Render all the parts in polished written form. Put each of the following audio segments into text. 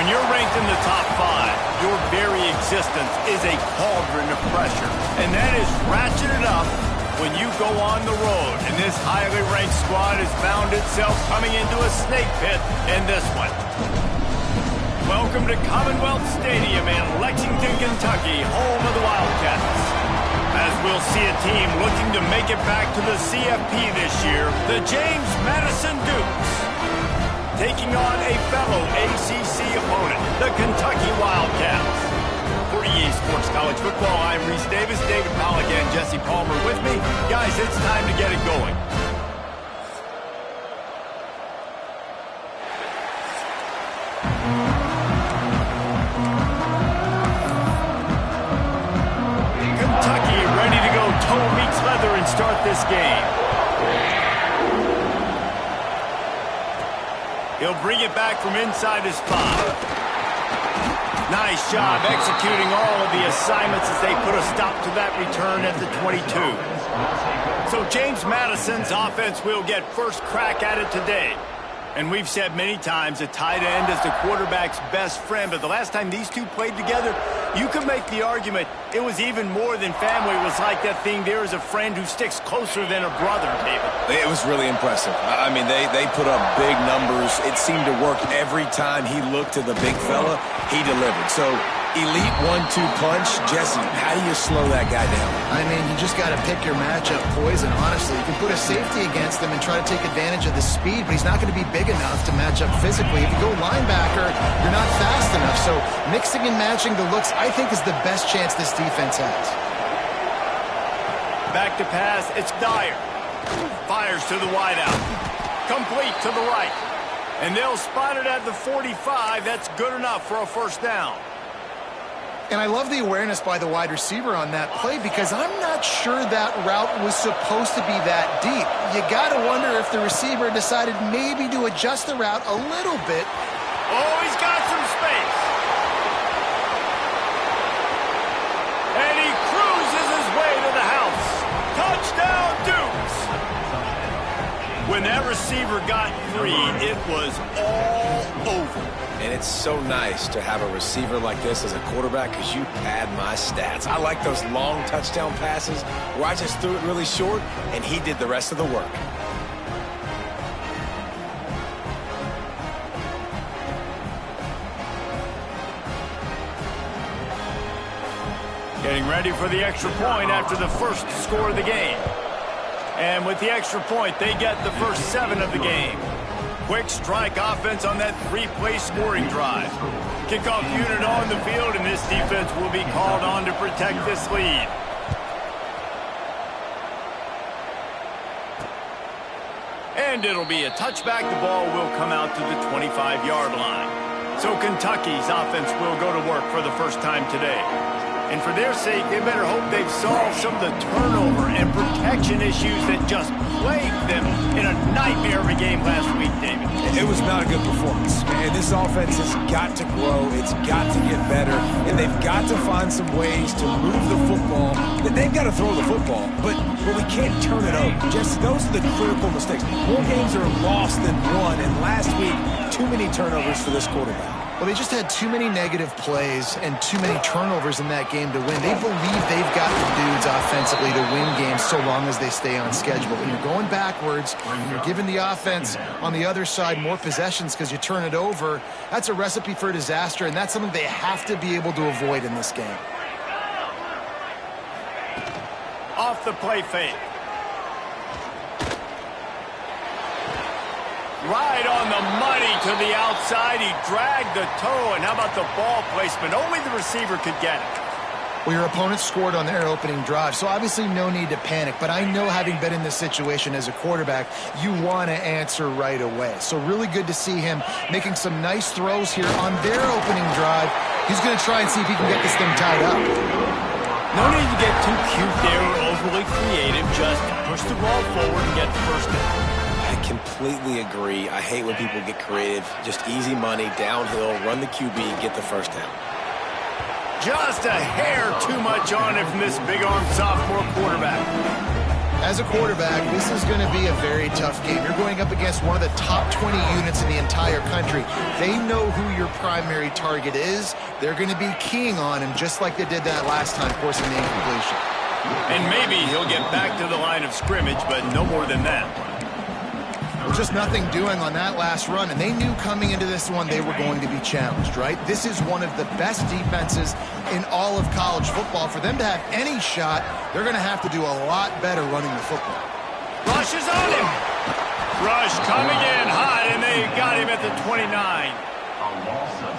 When you're ranked in the top 5, your very existence is a cauldron of pressure. And that is ratcheted up when you go on the road. And this highly ranked squad has found itself coming into a snake pit in this one. Welcome to Commonwealth Stadium in Lexington, Kentucky, home of the Wildcats. As we'll see a team looking to make it back to the CFP this year, the James Madison Dukes, taking on a fellow ACC opponent, the Kentucky Wildcats. For EA Sports College Football, I'm Reese Davis, David Pollack, and Jesse Palmer with me. Guys, it's time to get it going. Kentucky ready to go toe meets leather and start this game. He'll bring it back from inside his 5. Nice job executing all of the assignments as they put a stop to that return at the 22. So James Madison's offense will get first crack at it today. And we've said many times a tight end is the quarterback's best friend, but the last time these two played together, you could make the argument it was even more than family. It was like that thing, there is a friend who sticks closer than a brother, David. It was really impressive. I mean, they put up big numbers. It seemed to work every time he looked to the big fella, he delivered. So, elite 1-2 punch. Jesse, how do you slow that guy down? I mean, you just got to pick your matchup poison, honestly. You can put a safety against him and try to take advantage of the speed, but he's not going to be big enough to match up physically. If you go linebacker, you're not fast enough. So mixing and matching the looks, I think, is the best chance this defense has. Back to pass, it's Dyer. Fires to the wideout. Complete to the right. And they'll spot it at the 45. That's good enough for a first down. And I love the awareness by the wide receiver on that play because I'm not sure that route was supposed to be that deep. You got to wonder if the receiver decided maybe to adjust the route a little bit. Oh, he's got some space. And he cruises his way to the house. Touchdown, Dukes. When that receiver got free, it was all over. And it's so nice to have a receiver like this as a quarterback because you pad my stats. I like those long touchdown passes where I just threw it really short and he did the rest of the work. Getting ready for the extra point after the first score of the game. And with the extra point, they get the first 7 of the game. Quick strike offense on that 3-play scoring drive. Kickoff unit on the field, and this defense will be called on to protect this lead. And it'll be a touchback. The ball will come out to the 25-yard line. So Kentucky's offense will go to work for the first time today. And for their sake, they better hope they've solved some of the turnover and protection issues that just plagued them in a nightmare of a game last week, David. It was not a good performance. And this offense has got to grow. It's got to get better. And they've got to find some ways to move the football. That they've got to throw the football, but we can't turn it over. Just those are the critical mistakes. More games are lost than won. And last week, too many turnovers for this quarterback. Well, they just had too many negative plays and too many turnovers in that game to win. They believe they've got the dudes offensively to win games so long as they stay on schedule. When you're going backwards and you're giving the offense on the other side more possessions because you turn it over, that's a recipe for disaster, and that's something they have to be able to avoid in this game. Off the play fake. Right on the money to the outside. He dragged the toe, and how about the ball placement? Only the receiver could get it. Well, your opponent scored on their opening drive, so obviously no need to panic. But I know, having been in this situation as a quarterback, you want to answer right away. So really good to see him making some nice throws here on their opening drive. He's going to try and see if he can get this thing tied up. No need to get too cute there or overly creative. Just push the ball forward and get the first down. I completely agree. I hate when people get creative. Just easy money, downhill, run the QB, get the first down. Just a hair too much on it from this big-armed sophomore quarterback. As a quarterback, this is going to be a very tough game. You're going up against one of the top 20 units in the entire country. They know who your primary target is. They're going to be keying on him just like they did that last time, forcing the incompletion. And maybe he'll get back to the line of scrimmage, but no more than that. There was just nothing doing on that last run, and they knew coming into this one they were going to be challenged, right? This is one of the best defenses in all of college football. For them to have any shot, they're going to have to do a lot better running the football. Rush is on him. Rush coming in high, and they got him at the 29.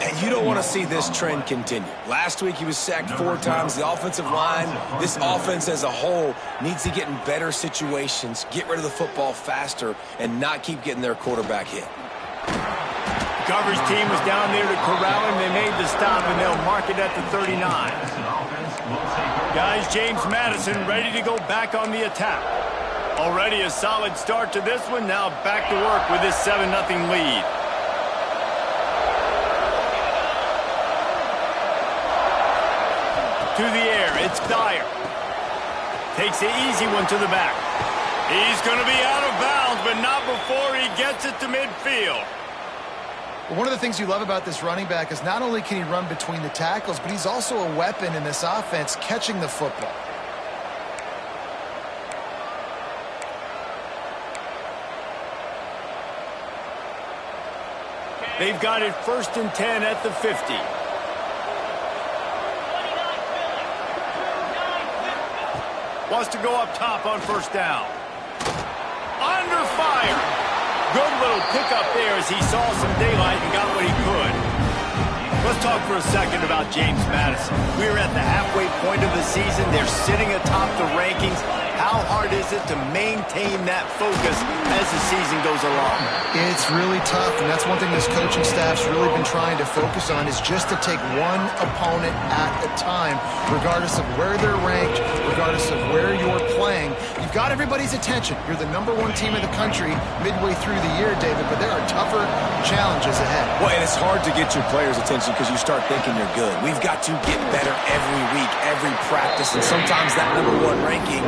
And you don't want to see this trend continue. Last week he was sacked 4 times. The offensive line, this offense as a whole, needs to get in better situations, get rid of the football faster, and not keep getting their quarterback hit. Coverage team was down there to corral him. They made the stop, and they'll mark it at the 39. Guys, James Madison ready to go back on the attack. Already a solid start to this one. Now back to work with this 7-0 lead. To the air, it's Dyer. Takes the easy one to the back. He's going to be out of bounds, but not before he gets it to midfield. One of the things you love about this running back is not only can he run between the tackles, but he's also a weapon in this offense catching the football. They've got it 1st and 10 at the 50. Wants to go up top on 1st down. Under fire. Good little pickup there as he saw some daylight and got what he could. Let's talk for a second about James Madison. We're at the halfway point of the season. They're sitting atop the rankings. How hard is it to maintain that focus as the season goes along? It's really tough, and that's one thing this coaching staff's really been trying to focus on is just to take one opponent at a time, regardless of where they're ranked, regardless of where you're playing. You've got everybody's attention. You're the #1 team in the country midway through the year, David, but there are tougher challenges ahead. Well, and it's hard to get your players' attention because you start thinking you're good. We've got to get better every week, every practice, and sometimes that #1 ranking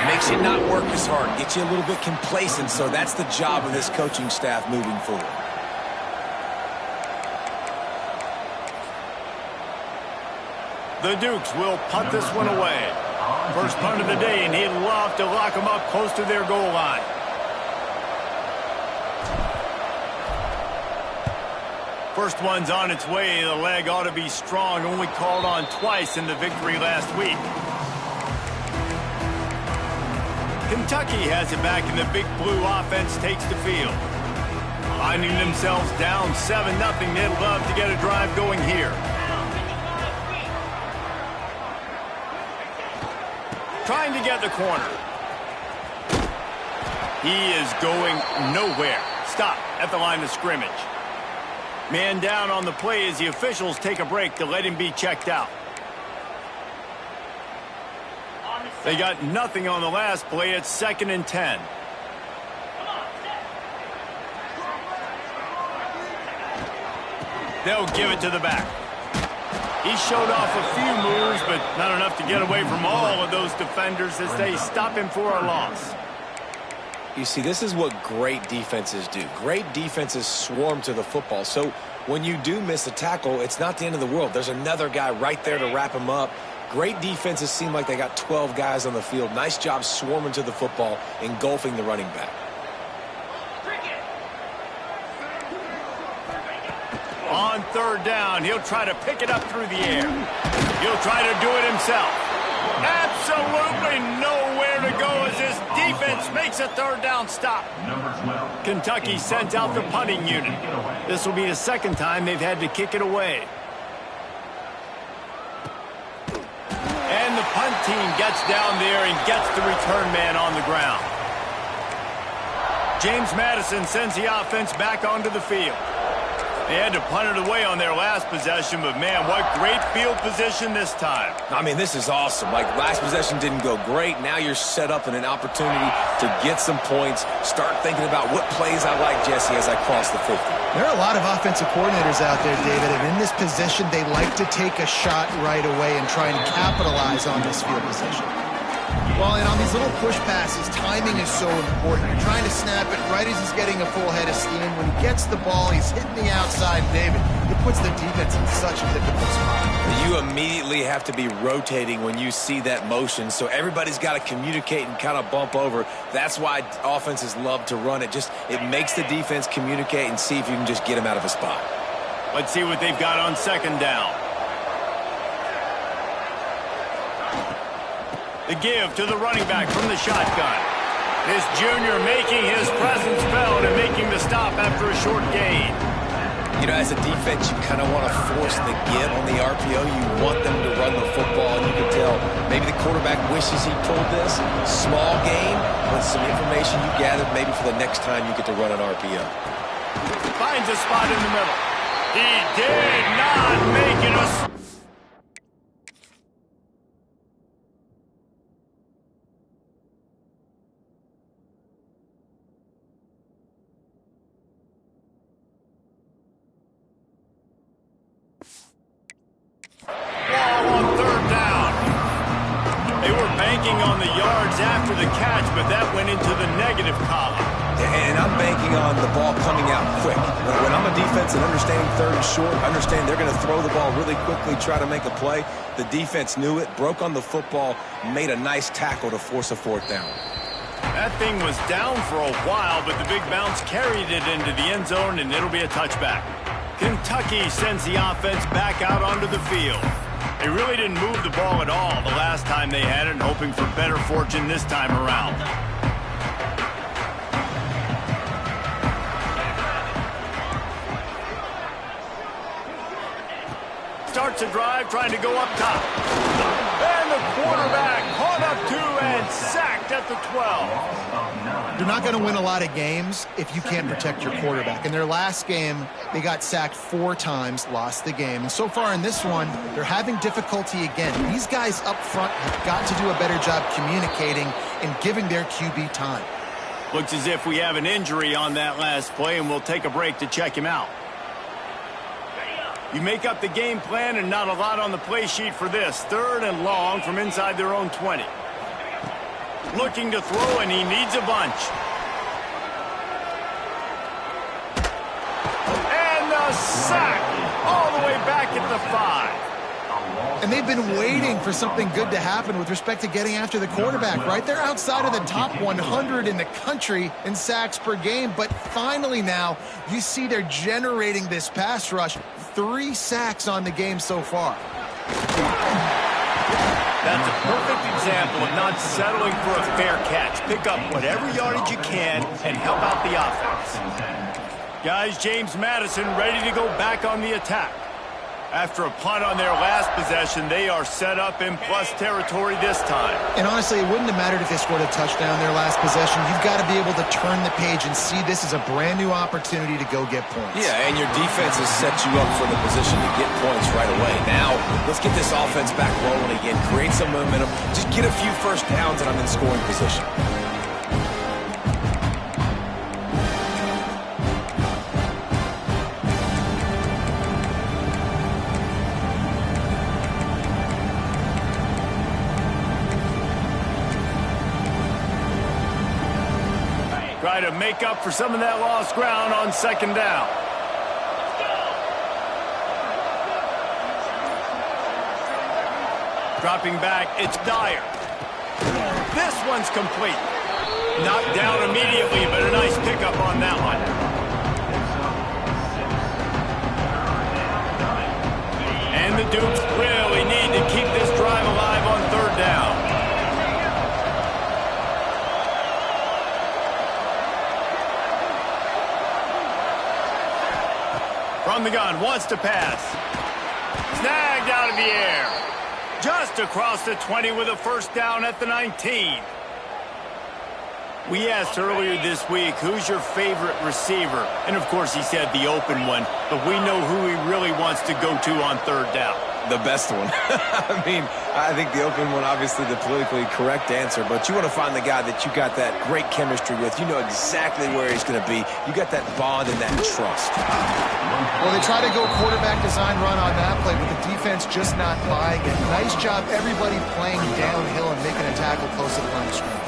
makes you not work as hard, get you a little bit complacent, so that's the job of this coaching staff moving forward. The Dukes will punt this one away. First punt of the day, and he'd love to lock them up close to their goal line. First one's on its way. The leg ought to be strong, only called on twice in the victory last week. Kentucky has it back, and the Big Blue offense takes the field. Finding themselves down 7-0, they'd love to get a drive going here. Trying to get the corner. He is going nowhere. Stop at the line of scrimmage. Man down on the play as the officials take a break to let him be checked out. They got nothing on the last play. It's 2nd and 10. They'll give it to the back. He showed off a few moves, but not enough to get away from all of those defenders as they stop him for a loss. You see, this is what great defenses do. Great defenses swarm to the football. So when you do miss a tackle, it's not the end of the world. There's another guy right there to wrap him up. Great defenses seem like they got 12 guys on the field. Nice job swarming to the football, engulfing the running back. On 3rd down, he'll try to pick it up through the air. He'll try to do it himself. Absolutely nowhere to go as this defense makes a 3rd down stop. Kentucky sends out the punting unit. This will be the 2nd time they've had to kick it away. And the punt team gets down there and gets the return man on the ground. James Madison sends the offense back onto the field. They had to punt it away on their last possession, but man, what great field position this time. I mean, this is awesome. Like, last possession didn't go great. Now you're set up in an opportunity to get some points. Start thinking about what plays I like, Jesse, as I cross the 50. There are a lot of offensive coordinators out there, David, and in this position, they like to take a shot right away and try and capitalize on this field position. Well, and on these little push passes, timing is so important. You're trying to snap it right as he's getting a full head of steam. When he gets the ball, he's hitting the outside, David. It puts the defense in such a difficult spot. You immediately have to be rotating when you see that motion, so everybody's got to communicate and kind of bump over. That's why offenses love to run it. It makes the defense communicate and see if you can just get him out of a spot. Let's see what they've got on second down. The give to the running back from the shotgun. This junior making his presence felt and making the stop after a short gain. You know, as a defense, you kind of want to force the give on the RPO. You want them to run the football, and you can tell maybe the quarterback wishes he pulled this. Small game, but some information you gathered maybe for the next time you get to run an RPO. Finds a spot in the middle. He did not make it a... on the yards after the catch, but that went into the negative column. And I'm banking on the ball coming out quick. When I'm a defense and understanding third and short, understand they're going to throw the ball really quickly, try to make a play. The defense knew it, broke on the football, made a nice tackle to force a fourth down. That thing was down for a while, but the big bounce carried it into the end zone, and it'll be a touchback. Kentucky sends the offense back out onto the field. They really didn't move the ball at all the last time they had it, hoping for better fortune this time around. Starts a drive, trying to go up top. And the quarterback caught up to and sacked at the 12. You're not going to win a lot of games if you can't protect your quarterback. In their last game, they got sacked 4 times, lost the game. And so far in this one, they're having difficulty again. These guys up front have got to do a better job communicating and giving their QB time. Looks as if we have an injury on that last play, and we'll take a break to check him out. You make up the game plan and not a lot on the play sheet for this. 3rd and long from inside their own 20. Looking to throw, and he needs a bunch. And the sack all the way back at the 5. And they've been waiting for something good to happen with respect to getting after the quarterback, right? They're outside of the top 100 in the country in sacks per game, but finally now you see they're generating this pass rush. 3 sacks on the game so far. That's a perfect example of not settling for a fair catch. Pick up whatever yardage you can and help out the offense. Guys, James Madison ready to go back on the attack. After a punt on their last possession, they are set up in plus territory this time. And honestly, it wouldn't have mattered if they scored a touchdown their last possession. You've got to be able to turn the page and see this as a brand new opportunity to go get points. Yeah, and your defense has set you up for the position to get points right away. Now, let's get this offense back rolling again, create some momentum, just get a few first downs, and I'm in scoring position. Try to make up for some of that lost ground on second down. Dropping back, it's Dyer. This one's complete. Knocked down immediately, but a nice pickup on that one. And the Dukes really need to keep this drive alive on third down. From the gun, wants to pass. Snagged out of the air. Just across the 20 with a first down at the 19. We asked earlier this week, who's your favorite receiver? And of course he said the open one, but we know who he really wants to go to on third down. The best one. I mean, I think the open one, obviously the politically correct answer, but you want to find the guy that you got that great chemistry with. You know exactly where he's going to be. You got that bond and that trust. Well, they try to go quarterback design run on that play, but the defense just not buying it. Nice job, everybody playing downhill and making a tackle close to the line of scrimmage.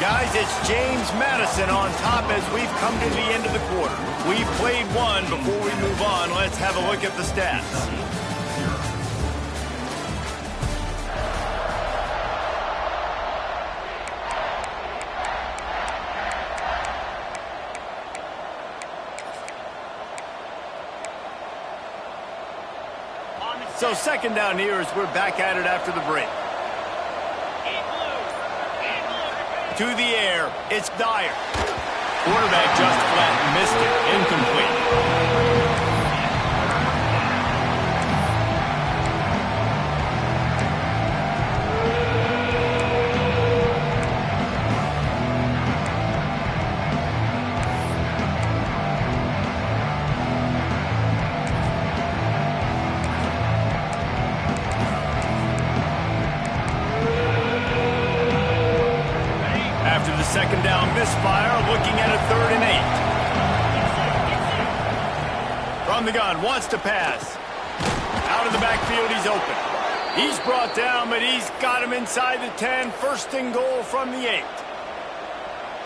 Guys, it's James Madison on top as we've come to the end of the quarter. We've played one. Before we move on, let's have a look at the stats. So second down here as we're back at it after the break. To the air, it's Dyer. Quarterback just flat missed it, incomplete. After the second down misfire, looking at a 3rd and 8. From the gun, wants to pass. Out of the backfield, he's open. He's brought down, but he's got him inside the 10. 1st and goal from the 8.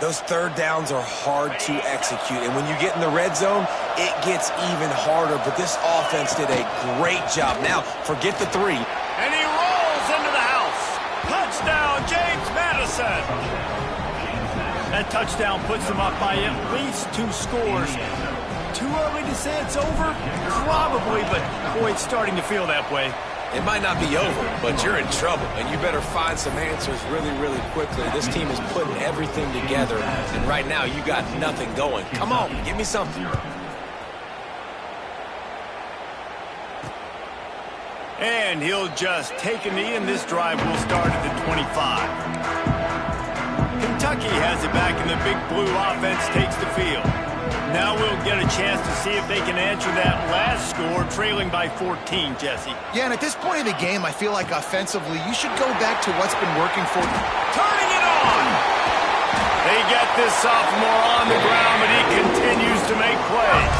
Those third downs are hard to execute, and when you get in the red zone, it gets even harder, but this offense did a great job. Now, forget the 3. And he rolls into the house. Touchdown, James Madison. That touchdown puts them up by at least 2 scores. Too early to say it's over? Probably, but boy, it's starting to feel that way. It might not be over, but you're in trouble, and you better find some answers really, really quickly. This team is putting everything together, and right now you got nothing going. Come on, give me something. And he'll just take a knee, and this drive will start at the 25. Kentucky has it back, and the big blue offense takes the field. Now we'll get a chance to see if they can answer that last score, trailing by 14, Jesse. Yeah, and at this point in the game, I feel like offensively, you should go back to what's been working for you. Turning it on! They get this sophomore on the ground, but he continues to make plays.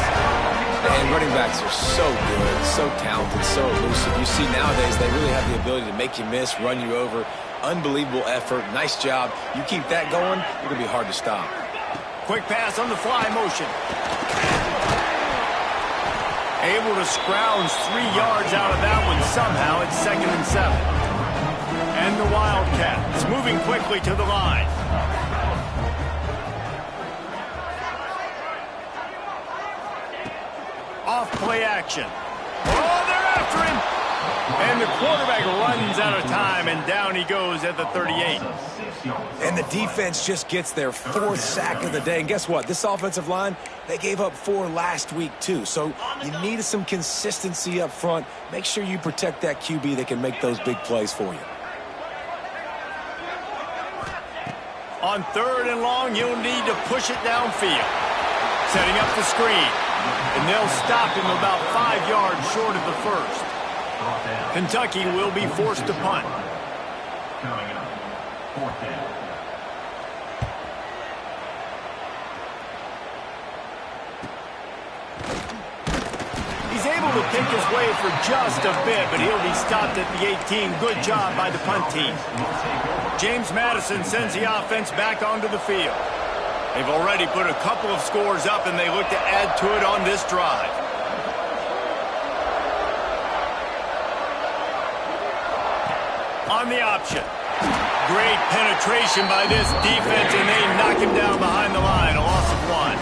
And running backs are so good, so talented, so elusive. You see nowadays they really have the ability to make you miss, run you over. Unbelievable effort. Nice job. You keep that going, it's going to be hard to stop. Quick pass on the fly motion. Able to scrounge 3 yards out of that one somehow. It's 2nd and 7. And the Wildcats moving quickly to the line. Off play action. Oh, they're after him. And the quarterback runs out of time, and down he goes at the 38. And the defense just gets their 4th sack of the day. And guess what? This offensive line, they gave up 4 last week too. So you need some consistency up front. Make sure you protect that QB that can make those big plays for you. On 3rd and long, you'll need to push it downfield. Setting up the screen. And they'll stop him about 5 yards short of the 1st. Kentucky will be forced to punt. He's able to pick his way for just a bit, but he'll be stopped at the 18. Good job by the punt team. James Madison sends the offense back onto the field. They've already put a couple of scores up, and they look to add to it on this drive. On the option. Great penetration by this defense, and they knock him down behind the line. A loss of 1.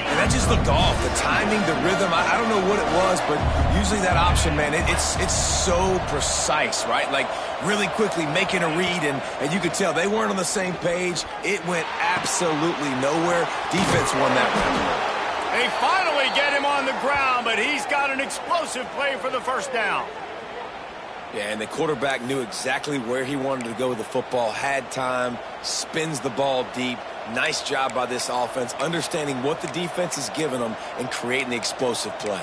And that just just looked off. The timing, the rhythm, I don't know what it was, but usually that option, man, it's so precise, right? Like really quickly making a read, and you could tell they weren't on the same page. It went absolutely nowhere. Defense won that round. They finally get him on the ground, but he's got an explosive play for the first down. Yeah, and the quarterback knew exactly where he wanted to go with the football, had time, spins the ball deep. Nice job by this offense, understanding what the defense is giving them and creating the explosive play.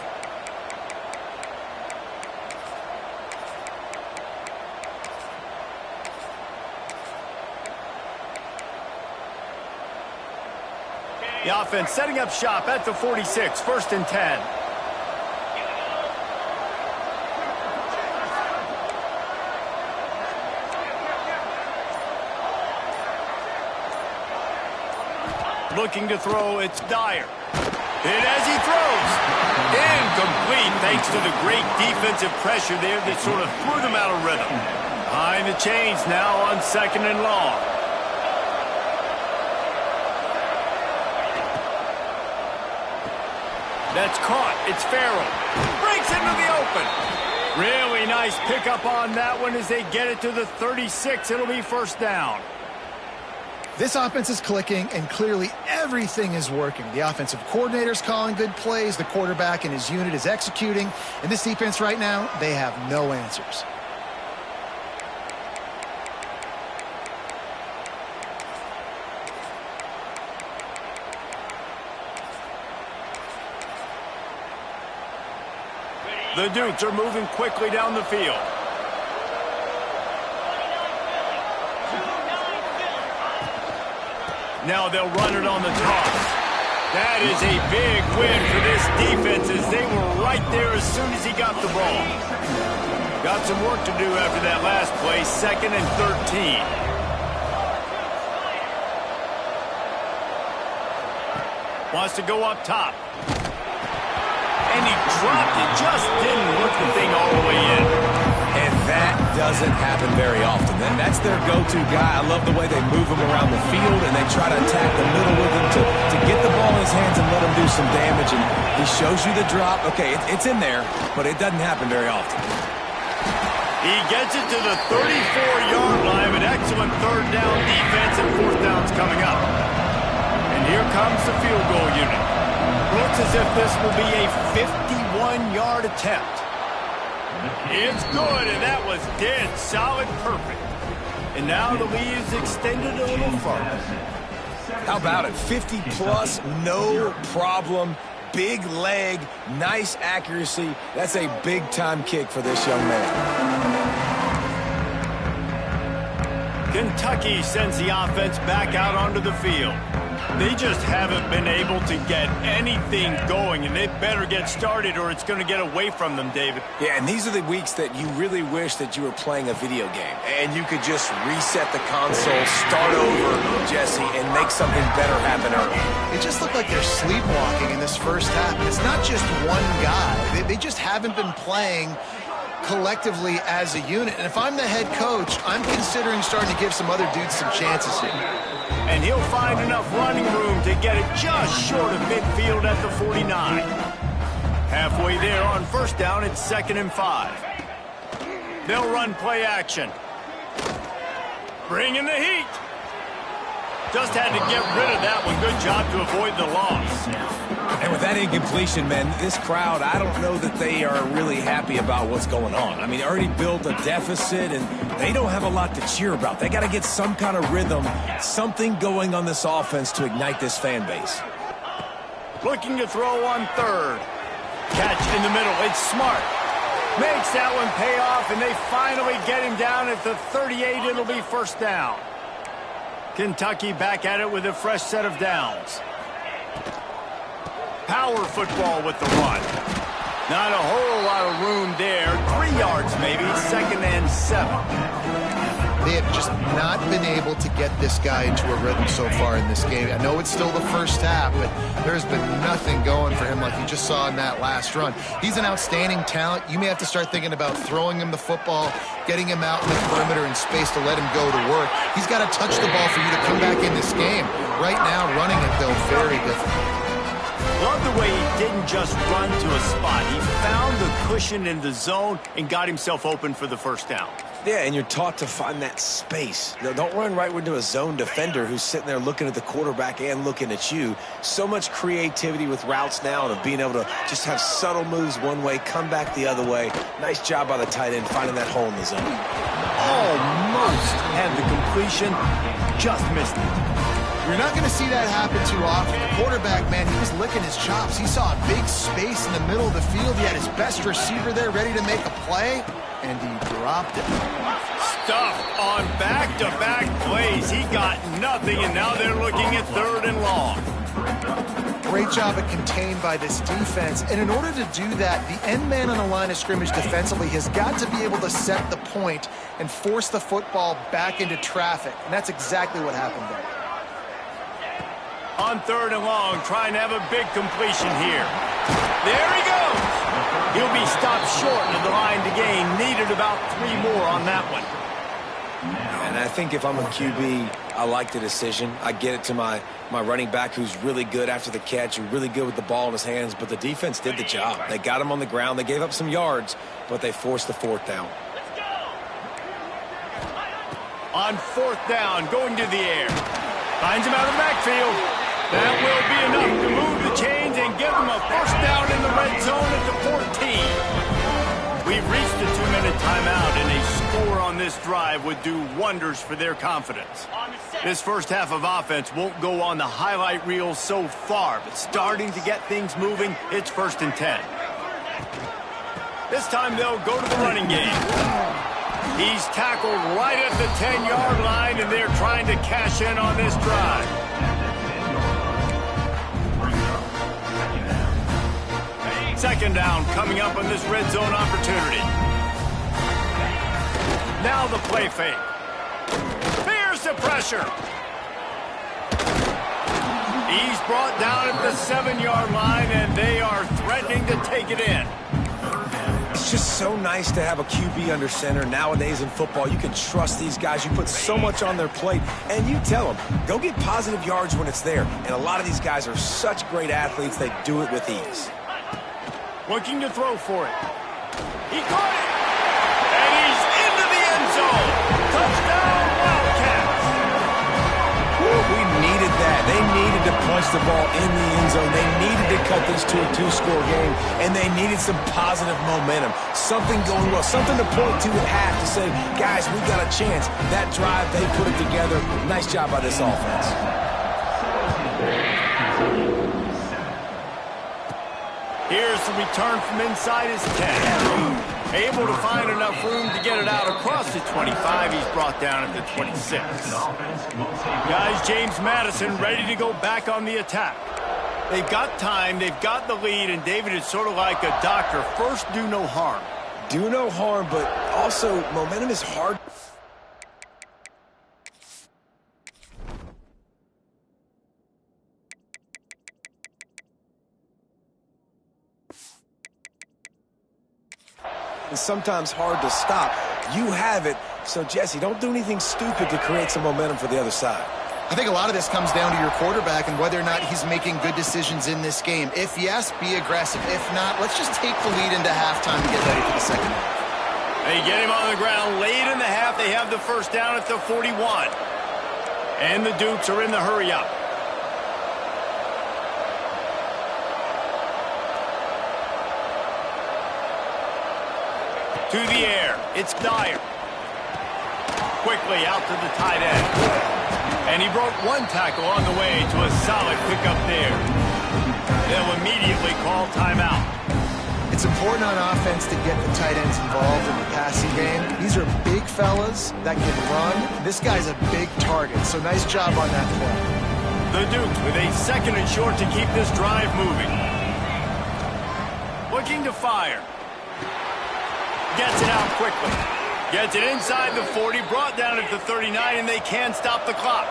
The offense setting up shop at the 46, 1st and 10. Looking to throw, it's Dyer. And as he throws, incomplete thanks to the great defensive pressure there that sort of threw them out of rhythm. Behind the chains now on 2nd and long. That's caught. It's Farrell. Breaks into the open. Really nice pickup on that one as they get it to the 36. It'll be 1st down. This offense is clicking, and clearly everything is working. The offensive coordinator's calling good plays. The quarterback and his unit is executing. And this defense right now, they have no answers. The Dukes are moving quickly down the field. Now they'll run it on the toss. That is a big win for this defense as they were right there as soon as he got the ball. Got some work to do after that last play, 2nd and 13. Wants to go up top. And he dropped it, just didn't work the thing all the way in. And that doesn't happen very often. That's their go-to guy. I love the way they move him around the field, and they try to attack the middle with him to get the ball in his hands and let him do some damage. And he shows you the drop. Okay, it's in there, but it doesn't happen very often. He gets it to the 34-yard line. An excellent 3rd down defense, and 4th down's coming up. And here comes the field goal unit. Looks as if this will be a 51-yard attempt. It's good, and that was dead solid perfect. And now the lead is extended a little further. How about it? 50-plus, no problem. Big leg, nice accuracy. That's a big-time kick for this young man. Kentucky sends the offense back out onto the field. They just haven't been able to get anything going, and they better get started or it's going to get away from them, David. Yeah, and these are the weeks that you really wish that you were playing a video game and you could just reset the console, start over, Jesse, and make something better happen early. It just looked like they're sleepwalking in this first half. And it's not just one guy. They just haven't been playing collectively as a unit. And if I'm the head coach, I'm considering starting to give some other dudes some chances here. And he'll find enough running room to get it just short of midfield at the 49. Halfway there on 1st down, it's 2nd and 5. They'll run play action. Bring in the heat. Just had to get rid of that one. Good job to avoid the loss. And with that incompletion, man, this crowd, I don't know that they are really happy about what's going on. I mean, they already built a deficit, and they don't have a lot to cheer about. They got to get some kind of rhythm, something going on this offense to ignite this fan base. Looking to throw on 3rd. Catch in the middle. It's Smart. Makes that one pay off, and they finally get him down at the 38. It'll be 1st down. Kentucky back at it with a fresh set of downs. Power football with the run. Not a whole lot of room there. 3 yards maybe, 2nd and 7. They have just not been able to get this guy into a rhythm so far in this game. I know it's still the first half, but there's been nothing going for him like you just saw in that last run. He's an outstanding talent. You may have to start thinking about throwing him the football, getting him out in the perimeter in space to let him go to work. He's got to touch the ball for you to come back in this game. Right now, running it, though, very difficult. Love the way he didn't just run to a spot. He found the cushion in the zone and got himself open for the first down. Yeah, and you're taught to find that space. Now, don't run right into a zone defender who's sitting there looking at the quarterback and looking at you. So much creativity with routes now and of being able to just have subtle moves one way, come back the other way. Nice job by the tight end finding that hole in the zone. Almost had the completion, just missed it. You're not going to see that happen too often. The quarterback, man, he was licking his chops. He saw a big space in the middle of the field. He had his best receiver there ready to make a play, and he dropped it. Stuffed on back-to-back plays. He got nothing, and now they're looking at 3rd and long. Great job at contained by this defense. And in order to do that, the end man on the line of scrimmage defensively has got to be able to set the point and force the football back into traffic. And that's exactly what happened there. On 3rd and long, trying to have a big completion here. There he goes. He'll be stopped short of the line to gain. Needed about 3 more on that one. And I think if I'm a QB, I like the decision. I get it to my running back who's really good after the catch, who's really good with the ball in his hands, but the defense did the job. They got him on the ground. They gave up some yards, but they forced the 4th down. On 4th down, going to the air. Finds him out of the backfield. That will be enough to move the chains and give them a 1st down in the red zone at the 14. We've reached the 2-minute timeout, and a score on this drive would do wonders for their confidence. This first half of offense won't go on the highlight reel so far, but starting to get things moving, it's 1st and 10. This time they'll go to the running game. He's tackled right at the 10-yard line, and they're trying to cash in on this drive. Second down coming up on this red zone opportunity. Now the play fake. Fears the pressure. He's brought down at the 7-yard line, and they are threatening to take it in. It's just so nice to have a QB under center. Nowadays in football, you can trust these guys. You put so much on their plate, and you tell them, go get positive yards when it's there. And a lot of these guys are such great athletes, they do it with ease. Looking to throw for it. He caught it! And he's into the end zone! Touchdown, Wildcats! We needed that. They needed to punch the ball in the end zone. They needed to cut this to a 2-score game, and they needed some positive momentum. Something going well, something to point to at half to say, guys, we got a chance. That drive, they put it together. Nice job by this offense. Here's the return from inside his 10. Able to find enough room to get it out across the 25. He's brought down at the 26. Guys, James Madison ready to go back on the attack. They've got time, they've got the lead, and David is sort of like a doctor. First, do no harm. Do no harm, but also momentum is hard. And sometimes hard to stop. You have it. So, Jesse, don't do anything stupid to create some momentum for the other side. I think a lot of this comes down to your quarterback and whether or not he's making good decisions in this game. If yes, be aggressive. If not, let's just take the lead into halftime to get ready for the second half. They get him on the ground late in the half. They have the 1st down at the 41. And the Dukes are in the hurry-up. To the air. It's Dyer. Quickly out to the tight end. And he broke 1 tackle on the way to a solid pickup there. They'll immediately call timeout. It's important on offense to get the tight ends involved in the passing game. These are big fellas that can run. This guy's a big target, so nice job on that play. The Dukes with a 2nd and short to keep this drive moving. Looking to fire. Gets it out quickly. Gets it inside the 40, brought down at the 39, and they can't stop the clock.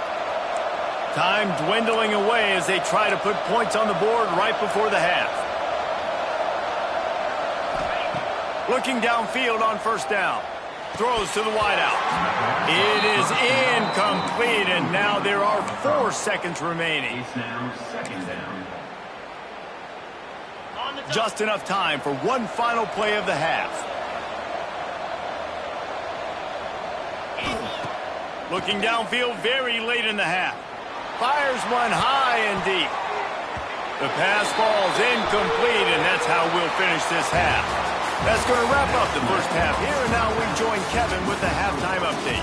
Time dwindling away as they try to put points on the board right before the half. Looking downfield on 1st down. Throws to the wideout. It is incomplete, and now there are 4 seconds remaining. Just enough time for one final play of the half. Looking downfield very late in the half. Fires one high and deep. The pass falls incomplete, and that's how we'll finish this half. That's going to wrap up the first half here, and now we join Kevin with the halftime update.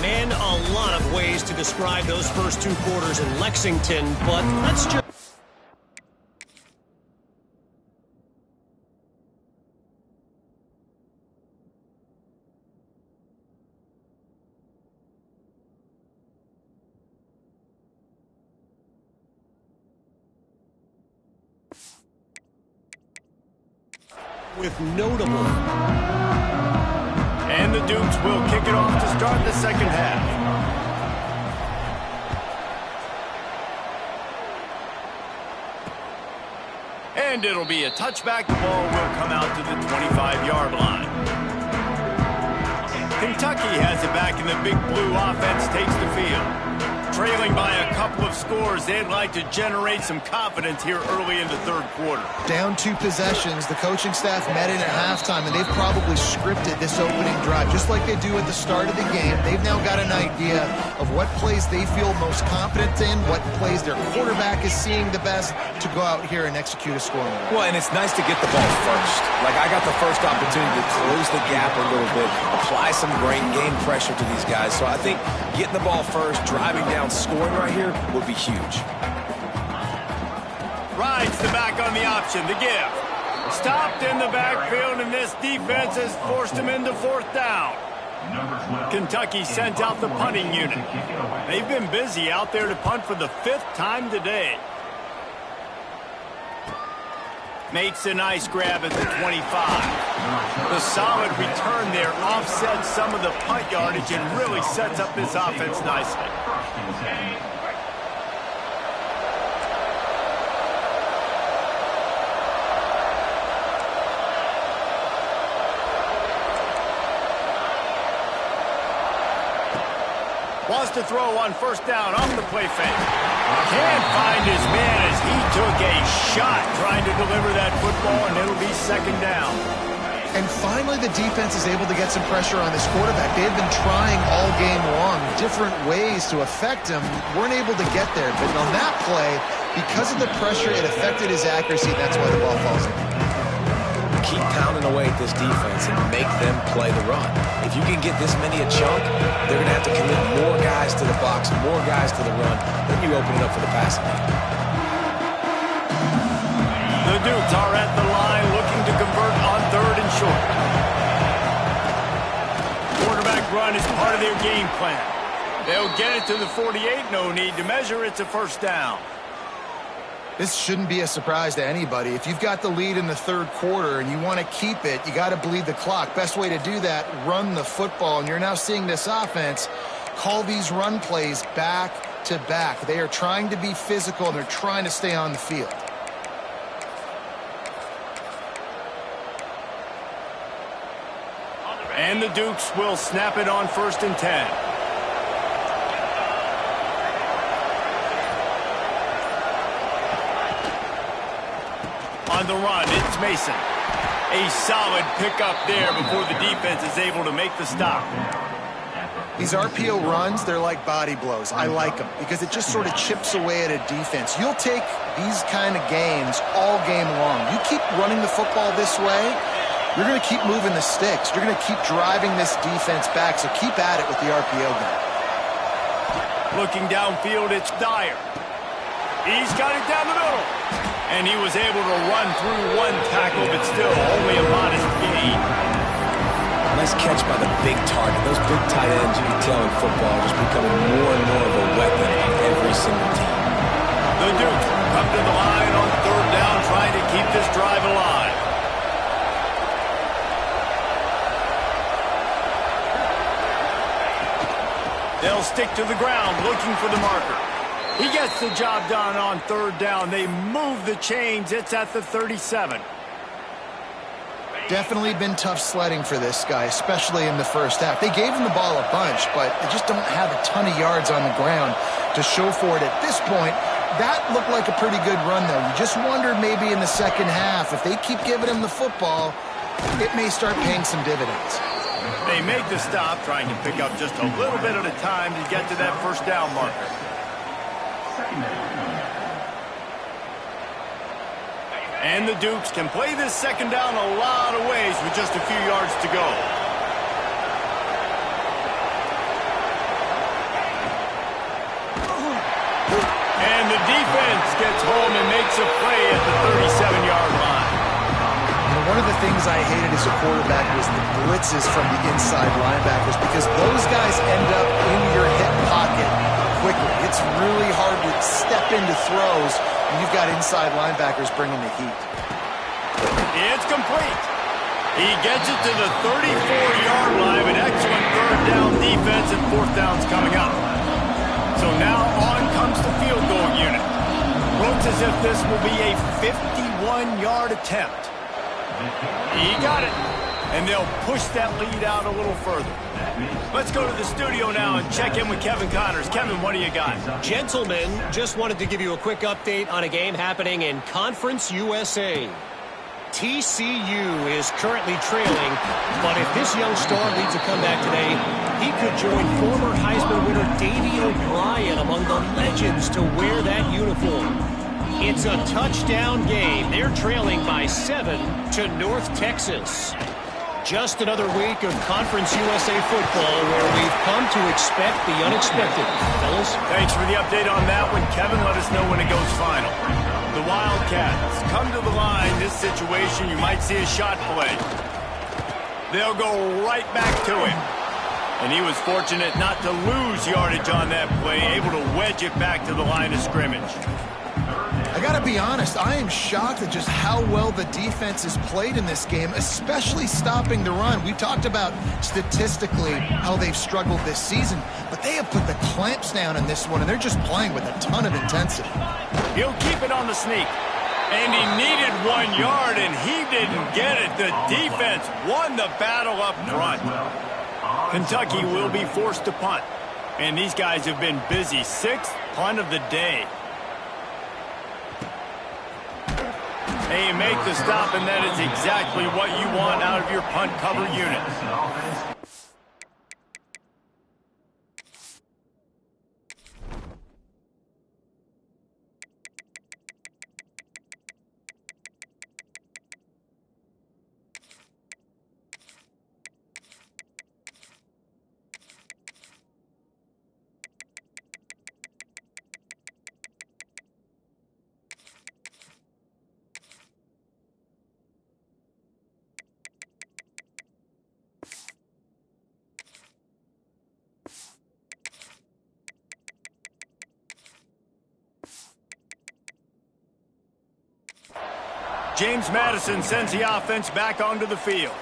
Man, a lot of ways to describe those first two quarters in Lexington, but let's just... with notable. And the Dukes will kick it off to start the second half. And it'll be a touchback. The ball will come out to the 25-yard line. Kentucky has it back, and the Big Blue offense takes the field. Trailing by a couple of scores, they'd like to generate some confidence here early in the third quarter. Down 2 possessions, the coaching staff met in at halftime, and they've probably scripted this opening drive, just like they do at the start of the game. They've now got an idea of what plays they feel most confident in, what plays their quarterback is seeing the best to go out here and execute a scoring. Well, and it's nice to get the ball first. Like, I got the first opportunity to close the gap a little bit, apply some great game pressure to these guys. So I think getting the ball first, driving down, scoring right here would be huge. Rides the back on the option, the give. Stopped in the backfield, and this defense has forced him into fourth down. Kentucky sent out the punting unit. They've been busy out there to punt for the 5th time today. Makes a nice grab at the 25. The solid return there offsets some of the punt yardage and really sets up this offense nicely. Wants to throw on first down off the play fake. Can't find his man as he took a shot trying to deliver that football, and it'll be second down. And finally, the defense is able to get some pressure on this quarterback. They've been trying all game long different ways to affect him. Weren't able to get there, but on that play, because of the pressure, it affected his accuracy, and that's why the ball falls in. Keep pounding away at this defense and make them play the run. If you can get this many a chunk, they're going to have to commit more guys to the box, more guys to the run. Then you open it up for the passing game. The Dukes are at the line looking to convert on 3rd and short. Quarterback run is part of their game plan. They'll get it to the 48, no need to measure. It's a first down. This shouldn't be a surprise to anybody. If you've got the lead in the 3rd quarter and you want to keep it, you got to bleed the clock. Best way to do that, run the football. And you're now seeing this offense call these run plays back to back. They are trying to be physical, and they're trying to stay on the field. And the Dukes will snap it on 1st and 10. On the run, it's Mason. A solid pickup there before the defense is able to make the stop. These RPO runs, they're like body blows. I like them because it just sort of chips away at a defense. You'll take these kind of games all game long. You keep running the football this way, you're going to keep moving the sticks. You're going to keep driving this defense back, so keep at it with the RPO game. Looking downfield, it's Dyer. He's got it down the middle. And he was able to run through one tackle, but still only a modest gain. Nice catch by the big target. Those big tight ends, you can tell in football, just becoming more and more of a weapon on every single team. The Dukes come to the line on 3rd down, trying to keep this drive alive. They'll stick to the ground, looking for the marker. He gets the job done on 3rd down. They move the chains. It's at the 37. Definitely been tough sledding for this guy, especially in the first half. They gave him the ball a bunch, but they just don't have a ton of yards on the ground to show for it at this point. That looked like a pretty good run, though. You just wondered maybe in the second half, if they keep giving him the football, it may start paying some dividends. They make the stop, trying to pick up just a little bit at a time to get to that first down marker. And the Dukes can play this second down a lot of ways with just a few yards to go. And the defense gets home and makes a play at the 37-yard line. One of the things I hated as a quarterback was the blitzes from the inside linebackers, because those guys end up in your hip pocket quickly. It's really hard to step into throws when you've got inside linebackers bringing the heat. It's complete. He gets it to the 34-yard line. An excellent third down defense, and fourth down's coming up. So now on comes the field goal unit. Looks as if this will be a 51-yard attempt. He got it, and they'll push that lead out a little further. Let's go to the studio now and check in with Kevin Connors. Kevin, what do you got? Gentlemen, just wanted to give you a quick update on a game happening in Conference USA. TCU is currently trailing, but if this young star leads a comeback today, he could join former Heisman winner Davey O'Brien among the legends to wear that uniform. It's a touchdown game. They're trailing by 7 to North Texas. Just another week of Conference USA football where we've come to expect the unexpected. Fellas? Thanks for the update on that one, Kevin. Let us know when it goes final. The Wildcats come to the line. This situation, you might see a shot play. They'll go right back to him. And he was fortunate not to lose yardage on that play, able to wedge it back to the line of scrimmage. I got to be honest, I am shocked at just how well the defense has played in this game, especially stopping the run. We talked about statistically how they've struggled this season, but they have put the clamps down in this one, and they're just playing with a ton of intensity. He'll keep it on the sneak. And he needed 1 yard, and he didn't get it. The defense won the battle up front. Kentucky will be forced to punt. And these guys have been busy. 6th punt of the day. And you make the stop, and that is exactly what you want out of your punt cover unit. James Madison sends the offense back onto the field.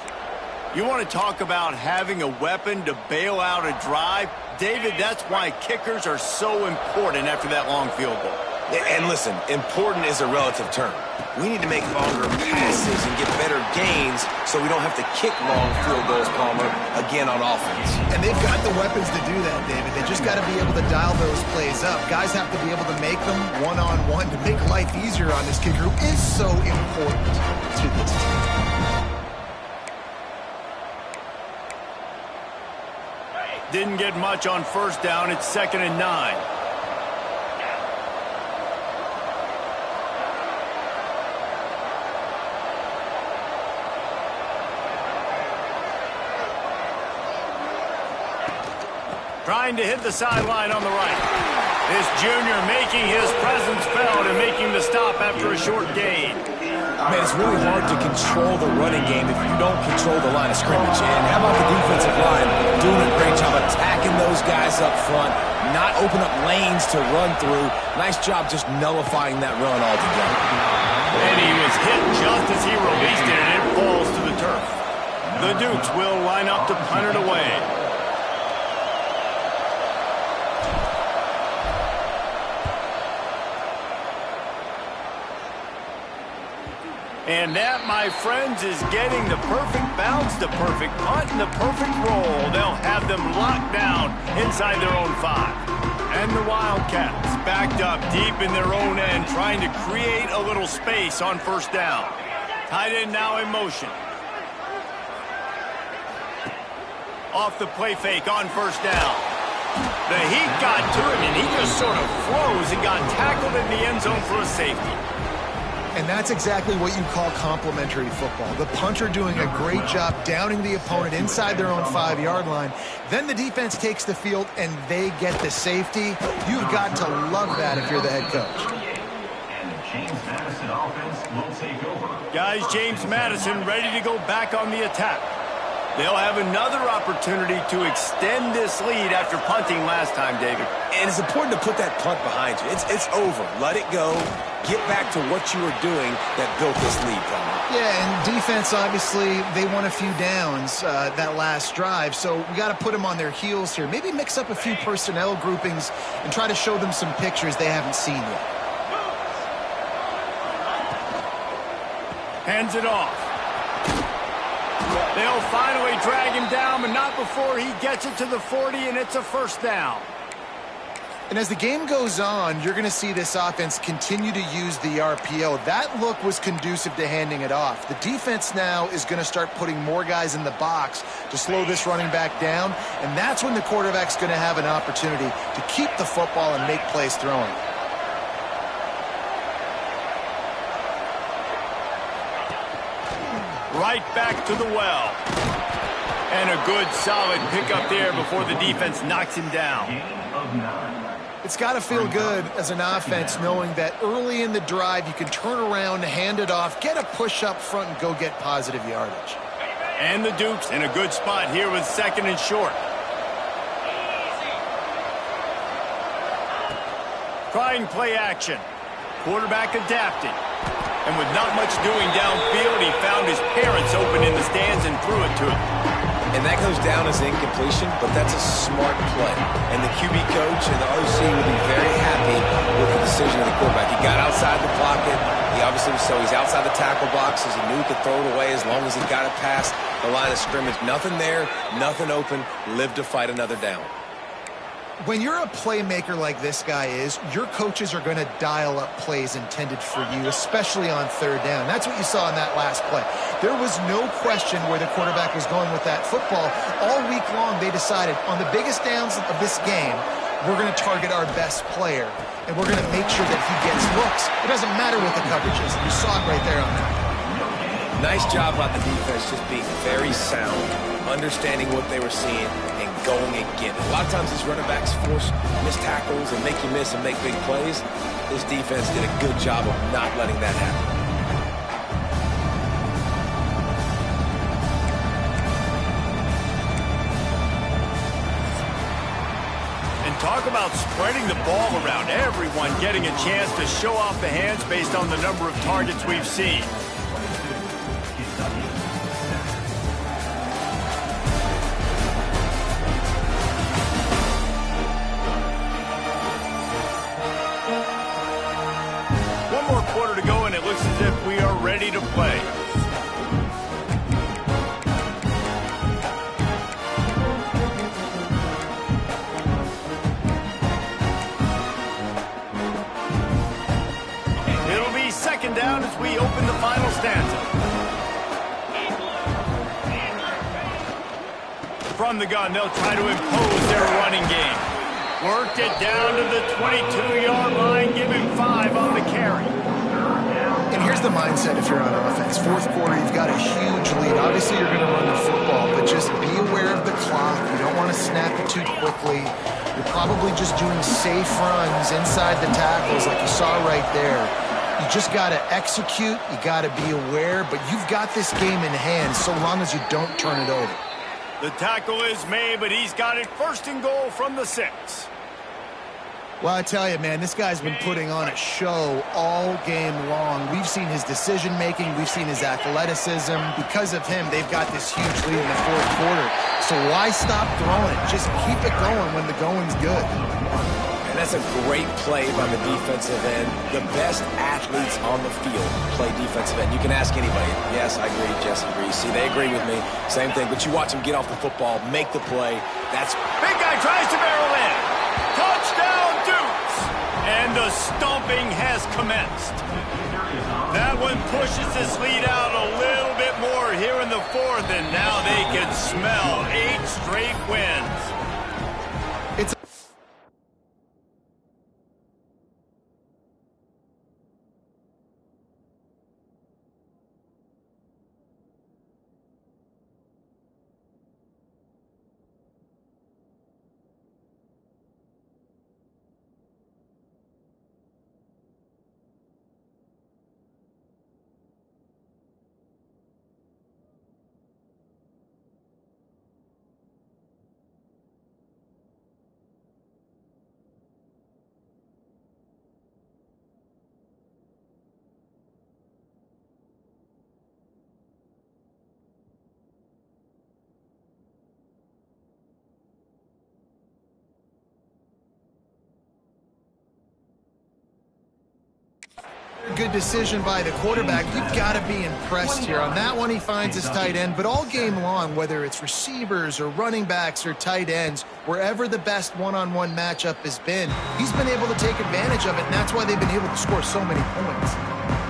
You want to talk about having a weapon to bail out a drive? David, that's why kickers are so important after that long field goal. And listen, important is a relative term. We need to make longer passes and get better gains so we don't have to kick long field goals, Palmer, again on offense. And they've got the weapons to do that, David. They just got to be able to dial those plays up. Guys have to be able to make them one-on-one to make life easier on this kicker, who is so important to this team. Didn't get much on first down. It's 2nd and 9. Trying to hit the sideline on the right. This junior making his presence felt and making the stop after a short gain. Man, it's really hard to control the running game if you don't control the line of scrimmage. And how about the defensive line doing a great job attacking those guys up front, not open up lanes to run through. Nice job just nullifying that run altogether. And he was hit just as he released it, and it falls to the turf. The Dukes will line up to punt it away. And that, my friends, is getting the perfect bounce, the perfect punt, and the perfect roll. They'll have them locked down inside their own 5. And the Wildcats backed up deep in their own end, trying to create a little space on first down. Tight end now in motion. Off the play fake on first down. The heat got to him, and he just sort of froze and got tackled in the end zone for a safety. And that's exactly what you call complimentary football. The punter doing a great job downing the opponent inside their own 5-yard line. Then the defense takes the field, and they get the safety. You've got to love that if you're the head coach. Guys, James Madison ready to go back on the attack. They'll have another opportunity to extend this lead after punting last time, David. And it's important to put that punt behind you. It's over. Let it go. Get back to what you were doing that built this lead, Palmer. Yeah, and defense, obviously, they won a few downs that last drive, so we got to put them on their heels here. Maybe mix up a few personnel groupings and try to show them some pictures they haven't seen yet. Hands it off. They'll finally drag him down, but not before he gets it to the 40, and it's a first down. And as the game goes on, you're going to see this offense continue to use the RPO. That look was conducive to handing it off. The defense now is going to start putting more guys in the box to slow this running back down, and that's when the quarterback's going to have an opportunity to keep the football and make plays throwing. Right back to the well. And a good, solid pickup there before the defense knocks him down. It's got to feel good as an offense knowing that early in the drive you can turn around, hand it off, get a push up front, and go get positive yardage. And the Dukes in a good spot here with second and short. Trying play action. Quarterback adapted. And with not much doing downfield, he found his parents open in the stands and threw it to him. And that goes down as incompletion, but that's a smart play. And the QB coach and the OC will be very happy with the decision of the quarterback. He got outside the pocket. He obviously was so he's outside the tackle boxes. He knew he could throw it away as long as he got it past the line of scrimmage. Nothing there, nothing open. Live to fight another down. When you're a playmaker like this guy is, your coaches are going to dial up plays intended for you, especially on third down. That's what you saw in that last play. There was no question where the quarterback was going with that football. All week long, they decided on the biggest downs of this game, we're going to target our best player, and we're going to make sure that he gets looks. It doesn't matter what the coverage is. You saw it right there on that. Nice job by the defense just being very sound, understanding what they were seeing, and going and getting it. A lot of times these running backs force missed tackles and make you miss and make big plays. This defense did a good job of not letting that happen. And talk about spreading the ball around. Everyone getting a chance to show off the hands based on the number of targets we've seen. Quarter to go, and it looks as if we are ready to play. It'll be second down as we open the final stanza. From the gun, they'll try to impose their running game. Worked it down to the 22-yard line, give him 5 on the carry. And here's the mindset if you're on offense. Fourth quarter, you've got a huge lead. Obviously, you're going to run the football, but just be aware of the clock. You don't want to snap it too quickly. You're probably just doing safe runs inside the tackles like you saw right there. You just got to execute. You got to be aware, but you've got this game in hand so long as you don't turn it over. The tackle is made, but he's got it first and goal from the 6. Well, I tell you, man, this guy's been putting on a show all game long. We've seen his decision-making. We've seen his athleticism. Because of him, they've got this huge lead in the fourth quarter. So why stop throwing? Just keep it going when the going's good. And that's a great play by the defensive end. The best athletes on the field play defensive end. You can ask anybody. Yes, I agree. Jesse agrees. See, they agree with me. Same thing. But you watch them get off the football, make the play. That's big guy tries to barrel in. Touchdown, And the stomping has commenced. That one pushes this lead out a little bit more here in the fourth, and now they can smell 8 straight wins. Good decision by the quarterback. You've got to be impressed here. On that one, he finds his tight end, but all game long, whether it's receivers or running backs or tight ends, wherever the best one-on-one matchup has been, he's been able to take advantage of it, and that's why they've been able to score so many points.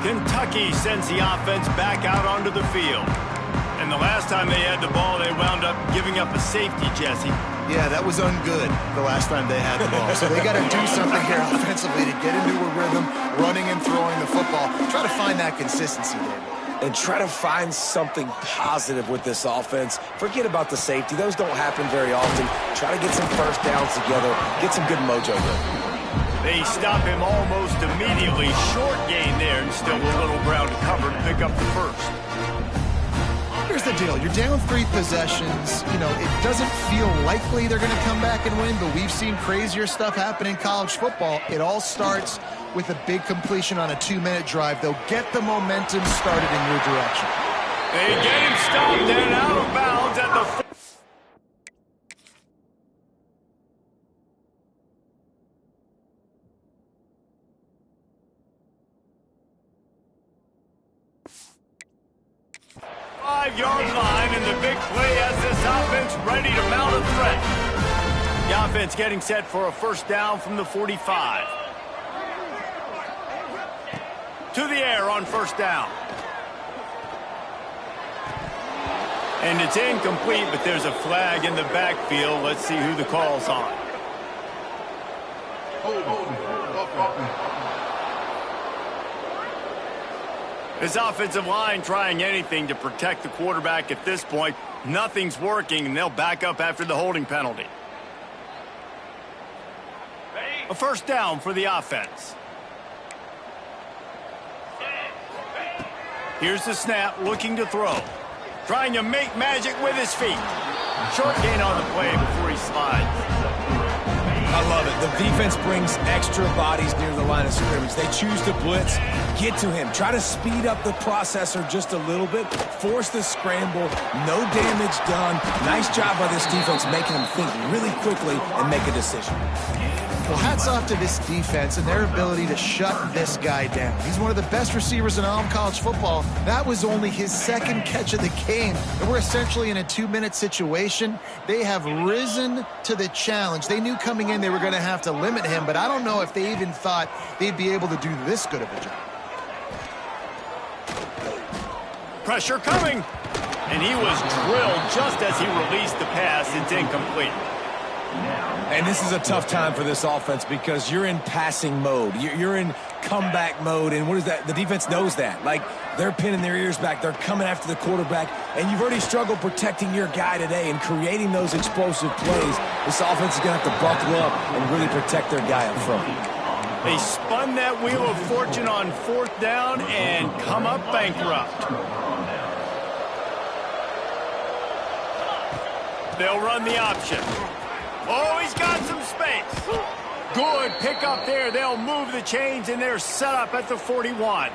Kentucky sends the offense back out onto the field. And the last time they had the ball, they wound up giving up a safety, Jesse. Yeah, that was ungood the last time they had the ball. So they got to do something here offensively to get into a rhythm, running and throwing the football. Try to find that consistency, David. And try to find something positive with this offense. Forget about the safety. Those don't happen very often. Try to get some first downs together. Get some good mojo going. They stop him almost immediately. Short gain there, and still a little ground to cover to pick up the first. Here's the deal. You're down 3 possessions. You know, it doesn't feel likely they're going to come back and win, but we've seen crazier stuff happen in college football. It all starts with a big completion on a 2-minute drive. They'll get the momentum started in your direction. They get him stopped and out of bounds at the 5-yard line, and the big play has this offense ready to mount a threat. The offense getting set for a first down from the 45. To the air on first down. And it's incomplete, but there's a flag in the backfield. Let's see who the call's on. This offensive line trying anything to protect the quarterback at this point. Nothing's working, and they'll back up after the holding penalty. A first down for the offense. Here's the snap, looking to throw. Trying to make magic with his feet. Short gain on the play before he slides. I love it. The defense brings extra bodies near the line of scrimmage. They choose to blitz, get to him, try to speed up the processor just a little bit, force the scramble, no damage done. Nice job by this defense making him think really quickly and make a decision. Well, hats off to this defense and their ability to shut this guy down. He's one of the best receivers in all of college football. That was only his second catch of the game, and we're essentially in a 2-minute situation. They have risen to the challenge. They knew coming in they were going to have to limit him, but I don't know if they even thought they'd be able to do this good of a job. Pressure coming, and he was drilled just as he released the pass. It's incomplete. And this is a tough time for this offense because you're in passing mode. You're in comeback mode, and what is that? The defense knows that. Like, they're pinning their ears back. They're coming after the quarterback, and you've already struggled protecting your guy today and creating those explosive plays. This offense is going to have to buckle up and really protect their guy up front. They spun that wheel of fortune on fourth down and come up bankrupt. They'll run the option. Oh, he's got some space. Good pickup there. They'll move the chains, and they're set up at the 41.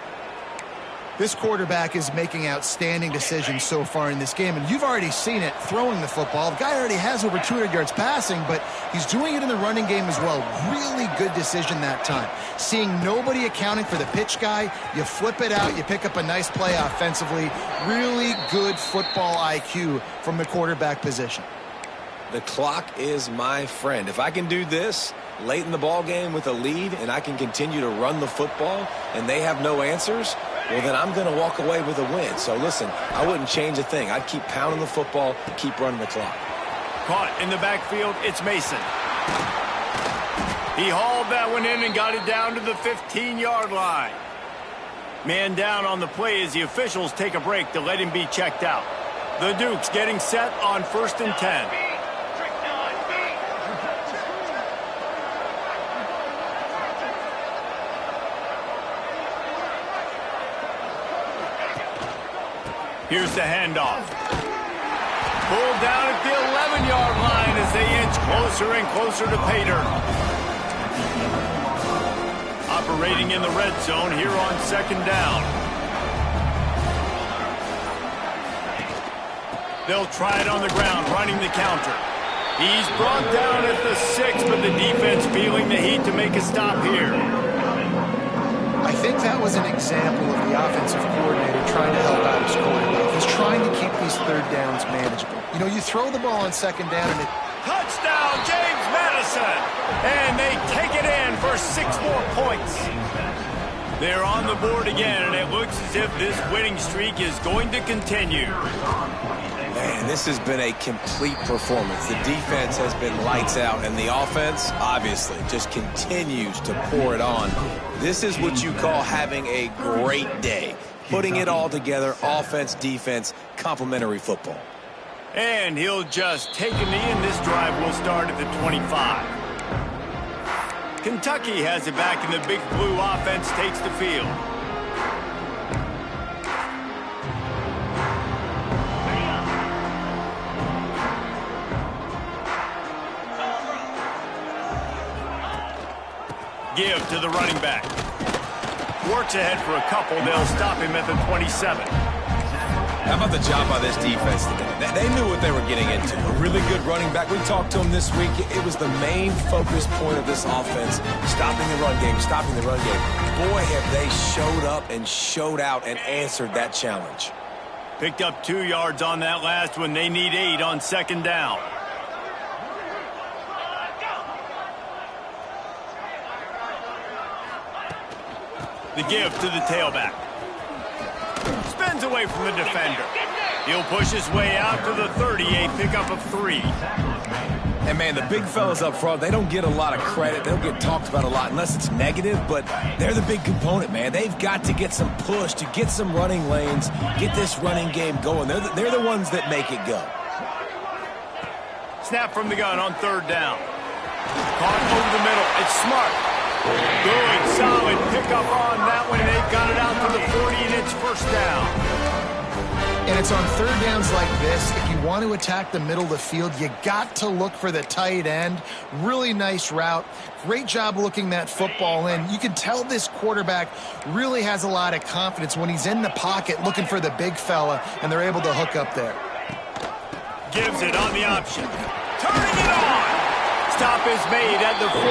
This quarterback is making outstanding decisions so far in this game, and you've already seen it throwing the football. The guy already has over 200 yards passing, but he's doing it in the running game as well. Really good decision that time. Seeing nobody accounting for the pitch guy, you flip it out, you pick up a nice play offensively. Really good football IQ from the quarterback position. The clock is my friend. If I can do this, late in the ball game with a lead and I can continue to run the football and they have no answers, well, then I'm going to walk away with a win. So, listen, I wouldn't change a thing. I'd keep pounding the football, keep running the clock. Caught in the backfield, it's Mason. He hauled that one in and got it down to the 15-yard line. Man down on the play as the officials take a break to let him be checked out. The Dukes getting set on 1st and 10. Here's the handoff. Pulled down at the 11-yard line as they inch closer and closer to pay dirt. Operating in the red zone here on 2nd down. They'll try it on the ground, running the counter. He's brought down at the 6, but the defense feeling the heat to make a stop here. I think that was an example of the offensive coordinator trying to help out his quarterback. He's trying to keep these 3rd downs manageable. You know, you throw the ball on 2nd down and it... Touchdown, James Madison! And they take it in for 6 more points. They're on the board again, and it looks as if this winning streak is going to continue. Man, this has been a complete performance. The defense has been lights out, and the offense, obviously, just continues to pour it on. This is what you call having a great day. Putting it all together, offense, defense, complementary football. And he'll just take a knee, and this drive will start at the 25. Kentucky has it back, and the big blue offense takes the field. Give to the running back. Works ahead for a couple. They'll stop him at the 27. How about the job by this defense today? They knew what they were getting into. A really good running back. We talked to him this week. It was the main focus point of this offense. Stopping the run game, stopping the run game. Boy, have they showed up and showed out and answered that challenge. Picked up 2 yards on that last one. They need 8 on 2nd down. The give to the tailback. Spins away from the defender. He'll push his way out to the 30, a pickup of 3. And, man, the big fellas up front, they don't get a lot of credit. They don't get talked about a lot unless it's negative, but they're the big component, man. They've got to get some push, to get some running lanes, get this running game going. They're the ones that make it go. Snap from the gun on 3rd down. Caught over the middle. It's Smart. Good, solid pickup on that one. They've got it out to the 40, and it's 1st down. And it's on 3rd downs like this. If you want to attack the middle of the field, you got to look for the tight end. Really nice route. Great job looking that football in. You can tell this quarterback really has a lot of confidence when he's in the pocket looking for the big fella, and they're able to hook up there. Gives it on the option. Turning it on. Stop is made at the 44,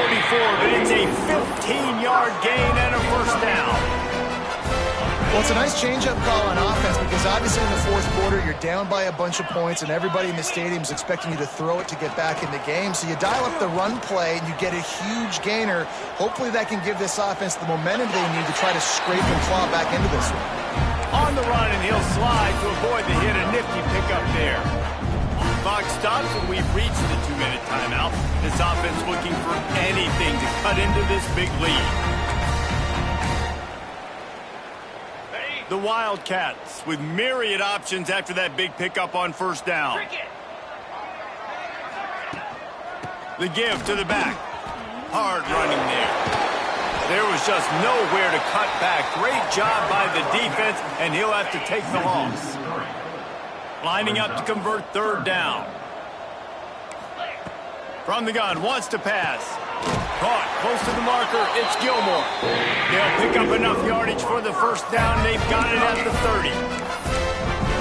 but it's a 15-yard gain and a 1st down. Well, it's a nice change-up call on offense because obviously in the 4th quarter, you're down by a bunch of points and everybody in the stadium is expecting you to throw it to get back in the game. So you dial up the run play and you get a huge gainer. Hopefully that can give this offense the momentum they need to try to scrape and claw back into this one. On the run, and he'll slide to avoid the hit. A nifty pickup there. Clock stops, and we've reached the 2-minute timeout. This offense looking for anything to cut into this big lead. The Wildcats with myriad options after that big pickup on 1st down. The give to the back. Hard running there. There was just nowhere to cut back. Great job by the defense, and he'll have to take the loss. Lining up to convert 3rd down. From the gun, wants to pass. Caught close to the marker. It's Gilmore. They'll pick up enough yardage for the 1st down. They've got it at the 30.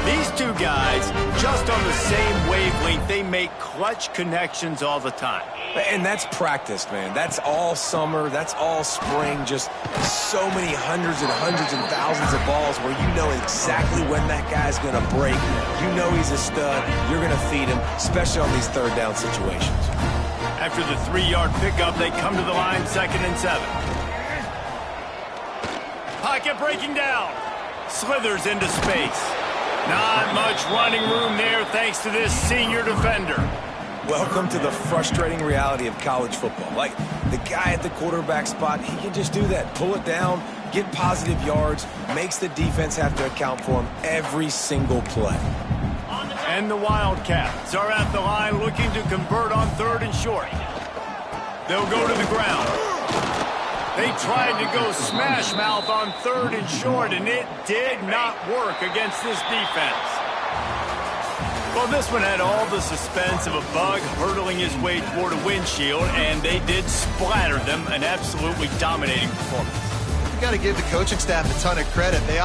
These two guys, just on the same wavelength, they make clutch connections all the time. And that's practice, man. That's all summer. That's all spring. Just so many hundreds and thousands of balls where you know exactly when that guy's going to break. You know he's a stud. You're going to feed him, especially on these 3rd down situations. After the 3-yard pickup, they come to the line 2nd and 7. Pocket breaking down. Slithers into space. Not much running room there thanks to this senior defender. Welcome to the frustrating reality of college football. Like, the guy at the quarterback spot, he can just do that. Pull it down, get positive yards, makes the defense have to account for him every single play. And the Wildcats are at the line looking to convert on 3rd and short. They'll go to the ground. They tried to go smash mouth on 3rd and short, and it did not work against this defense. Well, this one had all the suspense of a bug hurtling his way toward a windshield, and they did splatter them, an absolutely dominating performance. You got to give the coaching staff a ton of credit. They